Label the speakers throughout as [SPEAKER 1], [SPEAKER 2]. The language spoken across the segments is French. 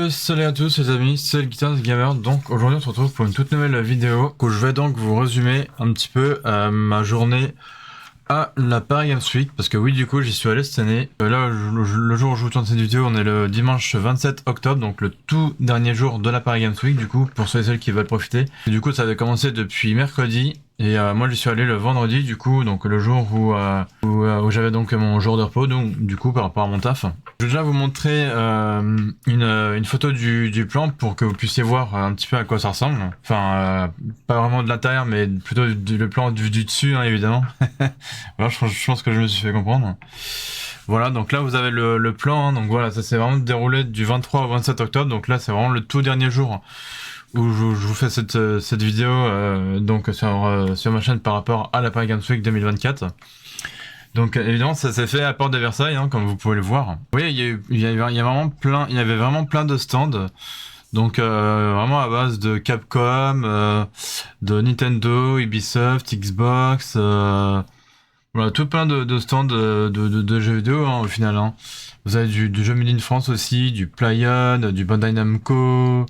[SPEAKER 1] Salut à tous les amis, c'est le Guitar Gamer. Donc aujourd'hui on se retrouve pour une toute nouvelle vidéo où je vais donc vous résumer un petit peu ma journée à la Paris Games Week, parce que oui, du coup j'y suis allé cette année. Là le jour où je vous tourne cette vidéo, on est le dimanche 27 octobre, donc le tout dernier jour de la Paris Games Week, du coup pour ceux et celles qui veulent profiter. Et du coup ça avait commencé depuis mercredi et moi j'y suis allé le vendredi, du coup, donc le jour où j'avais donc mon jour de repos, donc du coup par rapport à mon taf. Je vais déjà vous montrer une photo du plan pour que vous puissiez voir un petit peu à quoi ça ressemble. Enfin, pas vraiment de l'intérieur, mais plutôt le plan du dessus, hein, évidemment. Voilà, je pense que je me suis fait comprendre. Voilà, donc là vous avez le plan, hein, donc voilà, ça s'est vraiment déroulé du 23 au 27 octobre, donc là c'est vraiment le tout dernier jour où je vous fais cette vidéo donc sur ma chaîne par rapport à la Paris Games Week 2024. Donc évidemment ça s'est fait à Porte de Versailles, hein, comme vous pouvez le voir. Oui, il y avait vraiment plein de stands. Donc vraiment à base de Capcom, de Nintendo, Ubisoft, Xbox, voilà, tout plein de stands de jeux vidéo, hein, au final. Hein. Vous avez du jeu Made in France aussi, du Plaion, du Bandai Namco,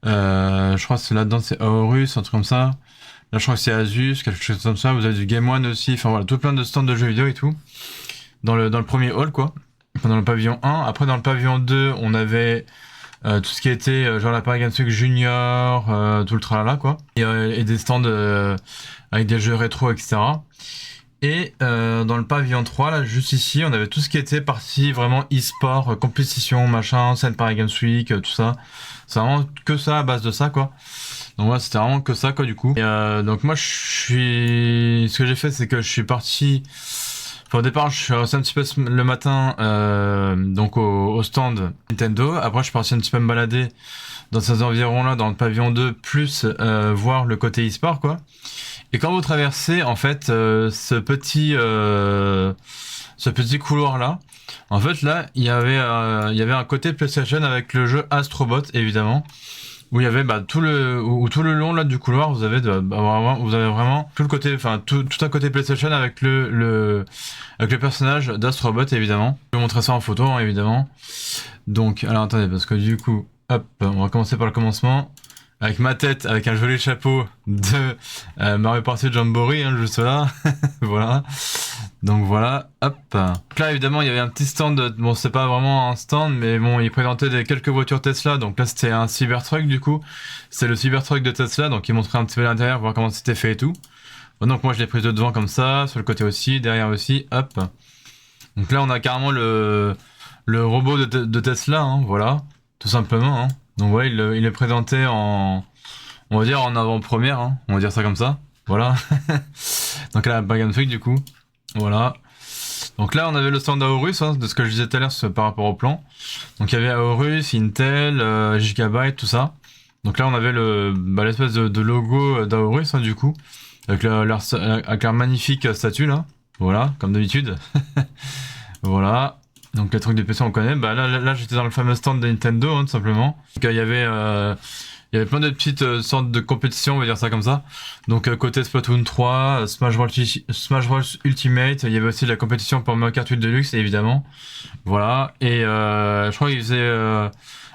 [SPEAKER 1] je crois que c'est là-dedans c'est Aorus, un truc comme ça. Là je crois que c'est Asus, quelque chose comme ça. Vous avez du Game One aussi, enfin voilà, tout plein de stands de jeux vidéo et tout. Dans le premier hall, quoi. Enfin, dans le pavillon 1. Après dans le pavillon 2, on avait tout ce qui était genre la Paris Games Week Junior, tout le tralala, quoi. Et des stands avec des jeux rétro, etc. Et dans le pavillon 3, là, juste ici, on avait tout ce qui était partie vraiment e-sport, compétition, machin, scène Paris Games Week, tout ça. C'est vraiment que ça, à base de ça, quoi. Donc voilà, c'était vraiment que ça, quoi, du coup. Et donc moi, ce que j'ai fait, c'est que je suis parti... Enfin, au départ, je suis resté un petit peu le matin, donc au stand Nintendo. Après, je suis parti un petit peu me balader dans ces environs-là, dans le pavillon 2, plus voir le côté e-sport, quoi. Et quand vous traversez en fait ce petit couloir là, en fait là il y avait un côté PlayStation avec le jeu Astro Bot, évidemment, où il y avait tout le long là du couloir vous avez vraiment tout le côté, enfin tout un côté PlayStation avec le personnage d'Astro Bot, évidemment. Je vais vous montrer ça en photo, hein, évidemment. Donc alors attendez, parce que du coup hop, on va commencer par le commencement. Avec ma tête, avec un joli chapeau de Mario Party Jamboree, hein, juste là. Voilà. Donc voilà, hop. Donc là, évidemment, il y avait un petit stand. Bon, c'est pas vraiment un stand, mais bon, il présentait quelques voitures Tesla. Donc là, c'était un Cybertruck, du coup. C'est le Cybertruck de Tesla. Donc il montrait un petit peu l'intérieur, voir comment c'était fait et tout. Bon, donc moi, je l'ai pris de devant comme ça, sur le côté aussi, derrière aussi, hop. Donc là, on a carrément le robot de Tesla, hein, voilà. Tout simplement, hein. Donc voilà, il est présenté on va dire en avant-première, hein, on va dire ça comme ça. Voilà. Donc là, la Paris Games Week, du coup. Voilà. Donc là, on avait le stand Aorus, hein, de ce que je disais tout à l'heure par rapport au plan. Donc il y avait Aorus, Intel, Gigabyte, tout ça. Donc là, on avait l'espèce de logo d'Aorus, hein, du coup, avec leur magnifique statue là. Voilà, comme d'habitude. Voilà. Donc les trucs de PC on connaît. Bah là j'étais dans le fameux stand de Nintendo, hein, tout simplement. Donc il y avait plein de petites sortes de compétitions, on va dire ça comme ça. Donc côté Splatoon 3, Smash Bros Ultimate, il y avait aussi de la compétition pour Mario Kart 8 Deluxe, évidemment. Voilà. Et je crois qu'ils faisaient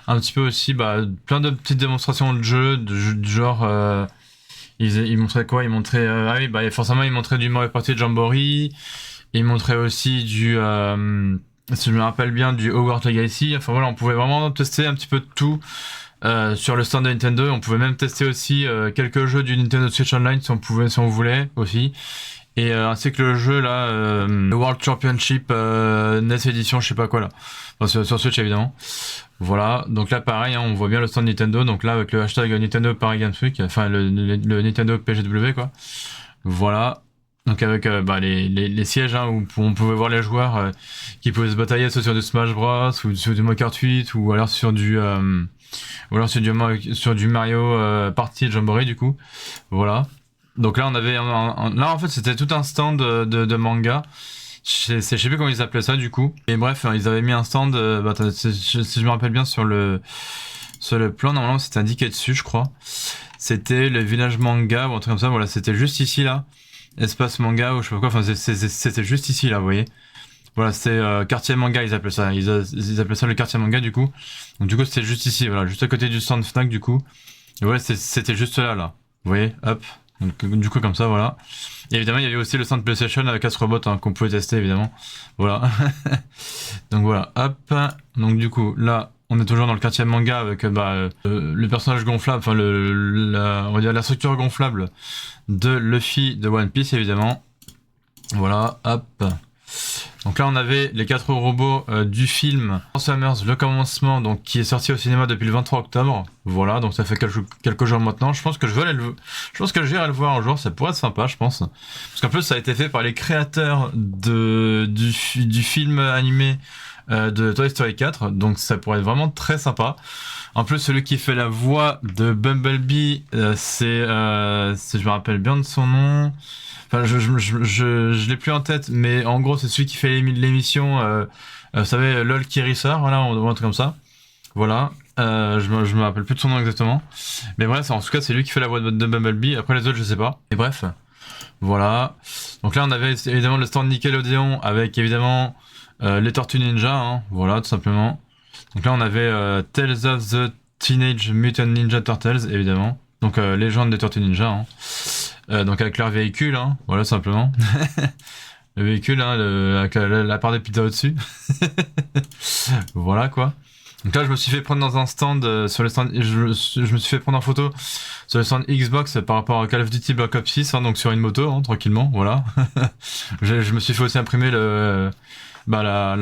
[SPEAKER 1] un petit peu aussi plein de petites démonstrations de jeux, de genre... ils montraient quoi? Ils montraient... forcément ils montraient du Mario Party Jamboree. Ils montraient aussi si je me rappelle bien, du Hogwarts Legacy. Enfin voilà, on pouvait vraiment tester un petit peu de tout sur le stand de Nintendo. On pouvait même tester aussi quelques jeux du Nintendo Switch Online si on voulait aussi. Et ainsi que le jeu là, le World Championship NES Edition, je sais pas quoi là. Enfin, sur Switch évidemment. Voilà, donc là pareil, hein, on voit bien le stand Nintendo. Donc là avec le hashtag Nintendo Paris Games Week, enfin le Nintendo PGW, quoi. Voilà. Donc avec les sièges, hein, où on pouvait voir les joueurs qui pouvaient se batailler soit sur du Smash Bros ou sur du Mario Kart 8 ou alors sur du Mario Party Jamboree, du coup. Voilà. Donc là on avait là en fait c'était tout un stand de manga. Je sais plus comment ils appelaient ça, du coup. Et bref, ils avaient mis un stand si je me rappelle bien sur le plan, normalement c'était indiqué dessus, je crois. C'était le village manga ou un truc comme ça. Voilà, c'était juste ici là. Espace manga ou je sais pas quoi, enfin c'était juste ici là, vous voyez. Voilà, c'est quartier manga, ils appellent ça. Ils appellent ça le quartier manga, du coup. Donc, du coup, c'était juste ici, voilà, juste à côté du stand Fnac, du coup. Et ouais, c'était juste là. Vous voyez, hop. Donc, du coup, comme ça, voilà. Et évidemment, il y avait aussi le stand PlayStation avec Astrobot, hein, qu'on pouvait tester, évidemment. Voilà. Donc, voilà, hop. Donc, du coup, là, on est toujours dans le quartier manga avec le personnage gonflable, enfin, on va dire la structure gonflable de Luffy de One Piece, évidemment. Voilà, hop. Donc là on avait les 4 robots du film Transformers Le Commencement, donc qui est sorti au cinéma depuis le 23 octobre. Voilà, donc ça fait quelques jours maintenant. Je pense que j'irai le voir un jour, ça pourrait être sympa, je pense. Parce qu'en plus ça a été fait par les créateurs du film animé de Toy Story 4, donc ça pourrait être vraiment très sympa. En plus, celui qui fait la voix de Bumblebee, je me rappelle bien de son nom. Enfin, je l'ai plus en tête, mais en gros, c'est celui qui fait l'émission, vous savez, LOL Kirissa, voilà, on voit un truc comme ça. Voilà. Je me rappelle plus de son nom exactement. Mais bref, en tout cas, c'est lui qui fait la voix de Bumblebee. Après, les autres, je sais pas. Et bref. Voilà. Donc là, on avait évidemment le stand Nickelodeon avec évidemment les Tortues Ninja, hein. Voilà, tout simplement. Donc là, on avait Tales of the Teenage Mutant Ninja Turtles, évidemment. Donc, légende des Tortues Ninja, hein. Donc avec leur véhicule, hein, voilà simplement. Le véhicule, hein, avec la part des pizzas au-dessus. Voilà quoi. Donc là je me suis fait prendre dans un stand, sur le stand, je me suis fait prendre en photo sur le stand Xbox par rapport à Call of Duty Black Ops 6, hein, donc sur une moto, hein, tranquillement, voilà. Je me suis fait aussi imprimer la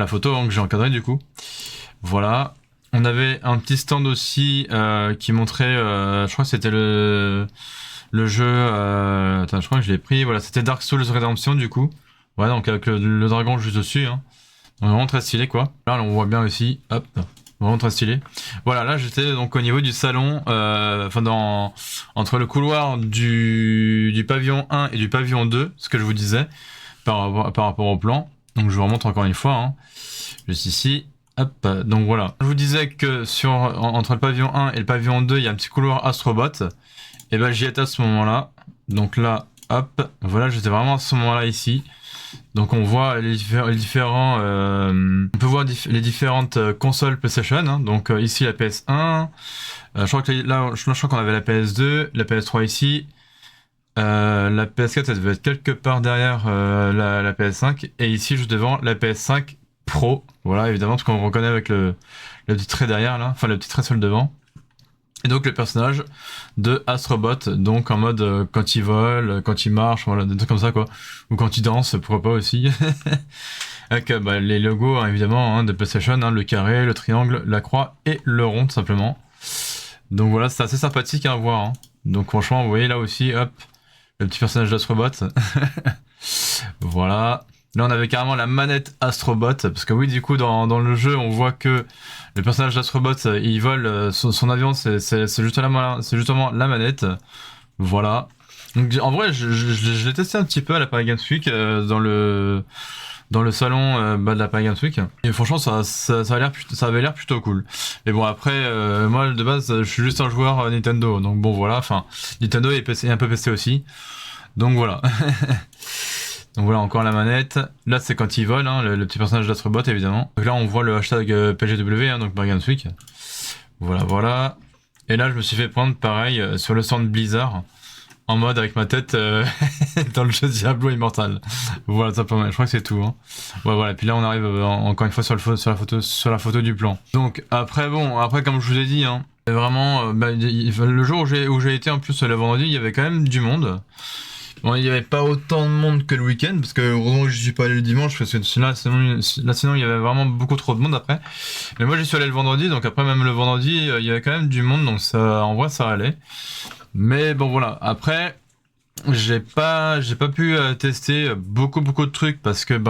[SPEAKER 1] photo, hein, que j'ai encadrée du coup. Voilà. On avait un petit stand aussi qui montrait, je crois que c'était le jeu, attends, je crois que je l'ai pris, voilà, c'était Dark Souls Redemption du coup. Voilà, donc avec le dragon juste dessus, hein. Donc, vraiment très stylé quoi. Là, on voit bien aussi, hop, vraiment très stylé. Voilà, là j'étais donc au niveau du salon, enfin entre le couloir du pavillon 1 et du pavillon 2, ce que je vous disais, par rapport au plan. Donc je vous remontre encore une fois, hein. Juste ici. Hop, donc voilà. Je vous disais que entre le pavillon 1 et le pavillon 2, il y a un petit couloir Astrobot. Et ben j'y étais à ce moment-là. Donc là, hop, voilà, j'étais vraiment à ce moment-là ici. Donc on voit les différents, on peut voir les différentes consoles PlayStation, hein. Donc ici la PS1, je crois que là, je crois qu'on avait la PS2, la PS3 ici, la PS4 elle devait être quelque part derrière la PS5, et ici juste devant la PS5 Pro. Voilà, évidemment, parce qu'on reconnaît avec le petit trait derrière là, enfin le petit trait sur le devant. Et donc le personnage de Astrobot, donc en mode quand il vole, quand il marche, voilà, des trucs comme ça quoi. Ou quand il danse, pourquoi pas aussi. Avec les logos, hein, évidemment, hein, de PlayStation, hein, le carré, le triangle, la croix et le rond, tout simplement. Donc voilà, c'est assez sympathique à voir, hein. Donc franchement, vous voyez là aussi, hop, le petit personnage d'Astrobot. Voilà. Là, on avait carrément la manette Astrobot, parce que oui, du coup, dans le jeu, on voit que le personnage d'Astrobot, il vole son avion, c'est justement la manette. Voilà. Donc, en vrai, je l'ai testé un petit peu à la Paris Games Week, dans le salon de la Paris Games Week. Et franchement, ça avait l'air plutôt cool. Mais bon, après, moi, de base, je suis juste un joueur Nintendo. Donc bon, voilà, enfin, Nintendo est un peu PC aussi. Donc voilà. Donc voilà, encore la manette. Là, c'est quand il vole, hein, le petit personnage d'Astrobot, évidemment. Donc là, on voit le hashtag PGW, hein, donc Paris Games Week. Voilà. Et là, je me suis fait prendre, pareil, sur le stand Blizzard, en mode avec ma tête dans le jeu Diablo Immortal. Voilà, simplement. Je crois que c'est tout, hein. Ouais, voilà. Puis là, on arrive encore une fois sur la photo du plan. Donc après, comme je vous ai dit, hein, vraiment, le jour où j'ai été, en plus, le vendredi, il y avait quand même du monde. Bon, il n'y avait pas autant de monde que le week-end, parce que heureusement je suis pas allé le dimanche, parce que sinon il y avait vraiment beaucoup trop de monde après. Mais moi j'y suis allé le vendredi, donc après même le vendredi, il y avait quand même du monde, donc ça, en vrai ça allait. Mais bon voilà, après j'ai pas pu tester beaucoup de trucs, parce que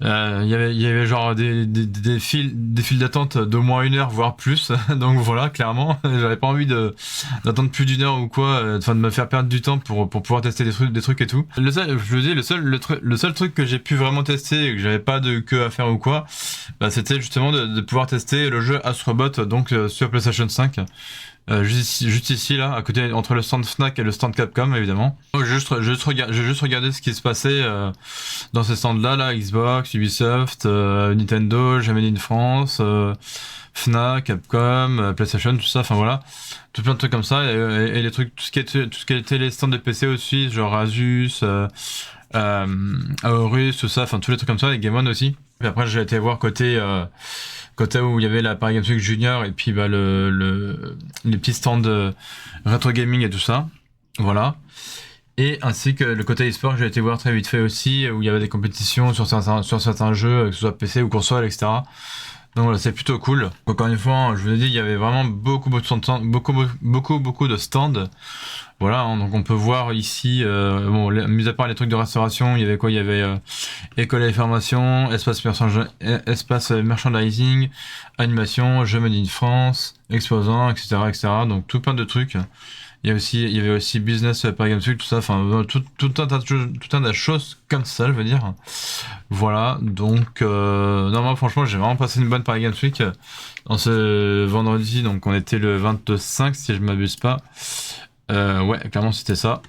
[SPEAKER 1] il y avait genre des files d'attente d'au moins 1 heure, voire plus. Donc voilà, clairement, j'avais pas envie d'attendre plus d'1 heure ou quoi, de me faire perdre du temps pour pouvoir tester des trucs et tout. Le seul truc que j'ai pu vraiment tester et que j'avais pas de queue à faire ou quoi, c'était justement de pouvoir tester le jeu Astrobot, donc sur PlayStation 5. juste ici, là, à côté, entre le stand Fnac et le stand Capcom, évidemment. J'ai juste regardé ce qui se passait dans ces stands-là, là, Xbox, Ubisoft, Nintendo, Made in France, Fnac, Capcom, PlayStation, tout ça, enfin voilà. Tout plein de trucs comme ça, et les trucs, tout ce qui était les stands de PC aussi, genre Asus, Aorus, tout ça, enfin tous les trucs comme ça, et Game One aussi. Puis après, j'ai été voir côté où il y avait la Paris Games Week Junior et puis bah, les petits stands de rétro gaming et tout ça. Voilà. Et ainsi que le côté e-sport que j'ai été voir très vite fait aussi, où il y avait des compétitions sur certains jeux, que ce soit PC ou console, etc. Donc voilà, c'est plutôt cool. Encore une fois, je vous ai dit, il y avait vraiment beaucoup de stands. Voilà, hein, donc on peut voir ici, bon, mis à part les trucs de restauration, il y avait quoi? Il y avait école et formation, espace merchandising, animation, jeux made in France, exposants, etc., etc. Donc tout plein de trucs. Il y avait aussi business Paris Games Week, tout ça, enfin tout un tas de choses comme ça, je veux dire. Voilà, donc non, moi franchement j'ai vraiment passé une bonne Paris Games Week en ce vendredi, donc on était le 25 si je m'abuse pas. Ouais, clairement c'était ça.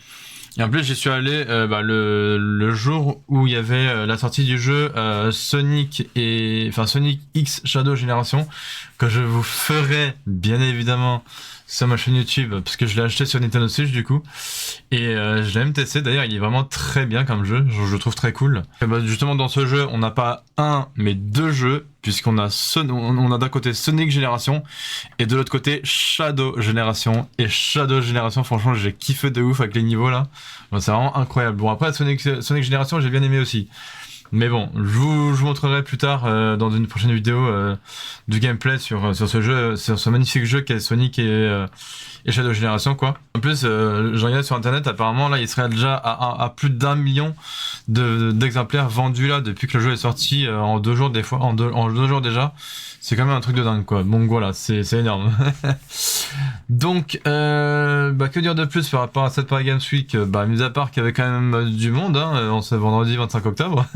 [SPEAKER 1] Et en plus j'y suis allé le jour où il y avait la sortie du jeu Sonic X Shadow Generation, que je vous ferai bien évidemment sur ma chaîne YouTube, parce que je l'ai acheté sur Nintendo Switch du coup, et je l'ai même testé. D'ailleurs il est vraiment très bien comme jeu, je le trouve très cool. Et bah, justement dans ce jeu on n'a pas un mais deux jeux, puisqu'on a on a d'un côté Sonic Génération et de l'autre côté Shadow Génération. Et Shadow Génération, franchement j'ai kiffé de ouf avec les niveaux là, bon, c'est vraiment incroyable. Bon après Sonic Génération j'ai bien aimé aussi. Mais bon, je vous montrerai plus tard dans une prochaine vidéo du gameplay sur ce jeu, sur ce magnifique jeu qu'est Sonic et Shadow Generation quoi. En plus, je regardais sur internet, apparemment là il serait déjà à plus d'1 million d'exemplaires vendus là depuis que le jeu est sorti en 2 jours des fois, en deux jours déjà. C'est quand même un truc de dingue quoi. Donc voilà, c'est énorme. Donc que dire de plus par rapport à cette Paris Games Week, mis à part qu'il y avait quand même du monde en ce vendredi 25 octobre.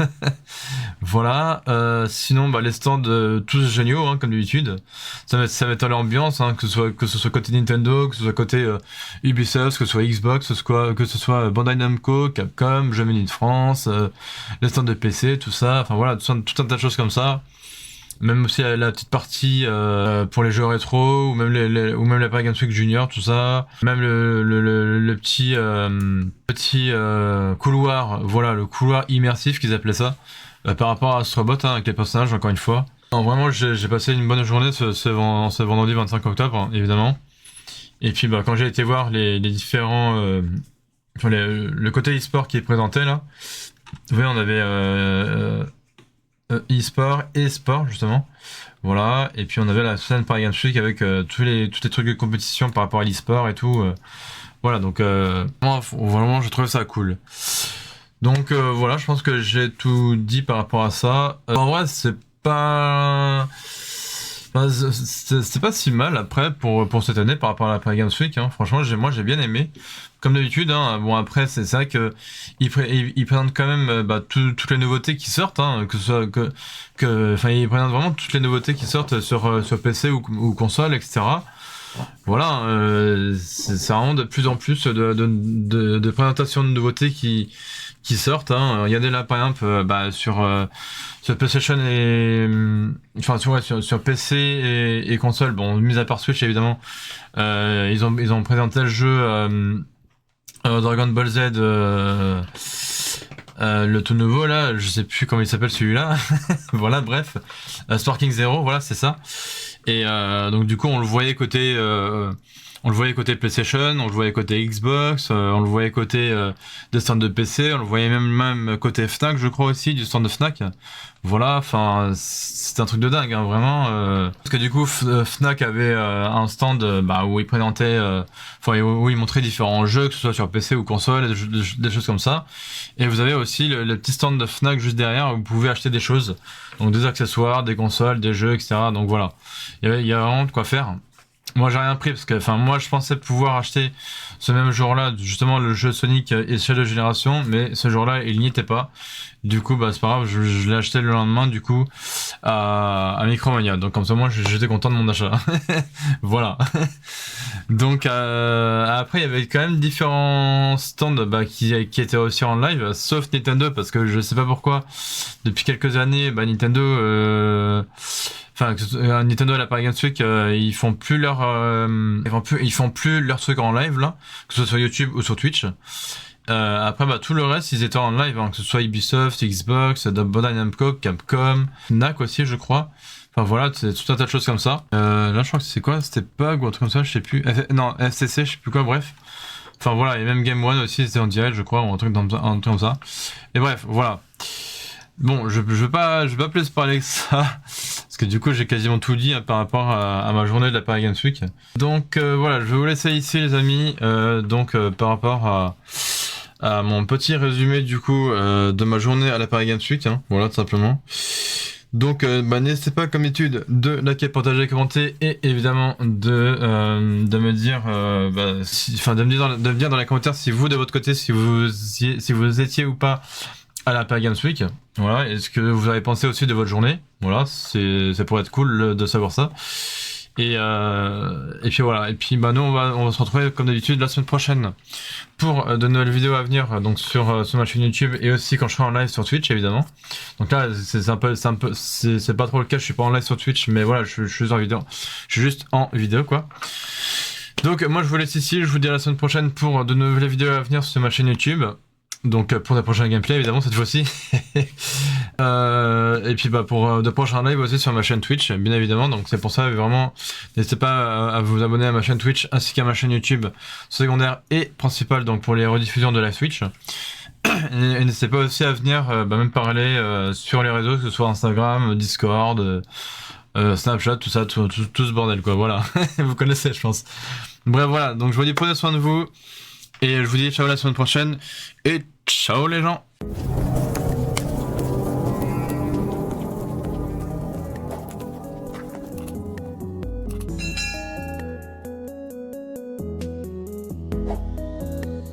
[SPEAKER 1] Voilà, sinon les stands tous géniaux comme d'habitude. Ça met à l'ambiance, que ce soit côté Nintendo, que ce soit côté Ubisoft, que ce soit Xbox, que ce soit Bandai Namco, Capcom, Made in France, les stands de PC, tout ça, enfin voilà, tout un tas de choses comme ça. Même aussi la petite partie pour les jeux rétro, ou même la Paris Games Week Junior, tout ça. Même le petit couloir, voilà, le couloir immersif qu'ils appelaient ça, par rapport à Astrobot, avec les personnages, encore une fois. Non, vraiment, j'ai passé une bonne journée ce vendredi 25 octobre, évidemment. Et puis quand j'ai été voir les différents... le côté e-sport qui est présenté là, vous voyez, on avait... e-sport et sport justement, voilà, et puis on avait la scène Paris Games Week avec tous les trucs de compétition par rapport à l'e-sport et tout, voilà, donc vraiment j'ai trouvé ça cool. Donc voilà, je pense que j'ai tout dit par rapport à ça. En vrai c'est pas c'est pas si mal après pour cette année par rapport à la Paris Games Week, franchement moi j'ai bien aimé. Comme d'habitude, bon après c'est vrai que ils présentent quand même toutes les nouveautés qui sortent, que ce soit ils présentent vraiment toutes les nouveautés qui sortent sur PC ou console, etc. Voilà, c'est vraiment de plus en plus de présentations de nouveautés qui sortent. Regardez là par exemple sur PlayStation et sur PC et console, bon mis à part Switch évidemment, ils ont présenté le jeu Dragon Ball Z, le tout nouveau là, je sais plus comment il s'appelle celui-là. Voilà, bref, Sparking Zero, voilà, c'est ça. Et donc du coup on le voyait côté PlayStation, on le voyait côté Xbox, on le voyait côté des stands de PC, on le voyait même côté Fnac, je crois aussi, du stand de Fnac. Voilà, enfin c'est un truc de dingue, vraiment. Parce que du coup Fnac avait un stand où il présentait, où il montrait différents jeux, que ce soit sur PC ou console, des choses comme ça. Et vous avez aussi le petit stand de Fnac juste derrière où vous pouvez acheter des choses, donc des accessoires, des consoles, des jeux, etc. Donc voilà, il y a vraiment de quoi faire. Moi j'ai rien pris parce que moi je pensais pouvoir acheter ce même jour-là justement le jeu Sonic et Shadow Generation, mais ce jour-là il n'y était pas. Du coup c'est pas grave, je l'ai acheté le lendemain du coup à Micromania. Donc comme ça moi j'étais content de mon achat. Voilà. Donc après il y avait quand même différents stands qui étaient aussi en live, sauf Nintendo parce que je sais pas pourquoi depuis quelques années Nintendo Nintendo à la Paris Games Week ils font plus leur ils font plus leurs trucs en live là, que ce soit sur YouTube ou sur Twitch. Après tout le reste ils étaient en live, hein, que ce soit Ubisoft, Xbox, Bandai Namco, Capcom, Fnac aussi je crois. Enfin voilà, c'est tout un tas de choses comme ça. Là je crois que c'est quoi, c'était Pug ou un truc comme ça, je sais plus. Non, FCC, je sais plus quoi, bref. Enfin voilà, et même Game One aussi, c'était en direct je crois, ou un truc comme ça. Et bref, voilà. Bon, je veux pas plus parler que ça, parce que du coup j'ai quasiment tout dit par rapport à ma journée de la Paris Games Week. Donc voilà, je vais vous laisser ici les amis, par rapport à mon petit résumé du coup de ma journée à la Paris Games Week, hein, voilà tout simplement. Donc n'hésitez pas comme d'habitude de liker, partager, commenter et évidemment de me dire de me dire dans les commentaires si vous de votre côté si vous étiez ou pas à la Paris Games Week. Voilà, est-ce que vous avez pensé aussi de votre journée? Voilà, ça pourrait être cool de savoir ça. Et puis voilà, et puis nous on va se retrouver comme d'habitude la semaine prochaine pour de nouvelles vidéos à venir, donc sur ma chaîne YouTube et aussi quand je serai en live sur Twitch évidemment. Donc là c'est pas trop le cas, je suis pas en live sur Twitch, mais voilà, je suis juste en vidéo quoi. Donc moi je vous laisse ici, je vous dis à la semaine prochaine pour de nouvelles vidéos à venir sur ma chaîne YouTube. Donc pour des prochains gameplays évidemment cette fois-ci. Et puis pour de prochains lives aussi sur ma chaîne Twitch bien évidemment, donc c'est pour ça vraiment n'hésitez pas à vous abonner à ma chaîne Twitch ainsi qu'à ma chaîne YouTube secondaire et principale, donc pour les rediffusions de live Twitch. Et n'hésitez pas aussi à venir même parler sur les réseaux, que ce soit Instagram, Discord, Snapchat, tout ça, tout ce bordel quoi, voilà. Vous connaissez je pense. Bref voilà, donc je vous dis prenez soin de vous et je vous dis ciao la semaine prochaine et ciao les gens.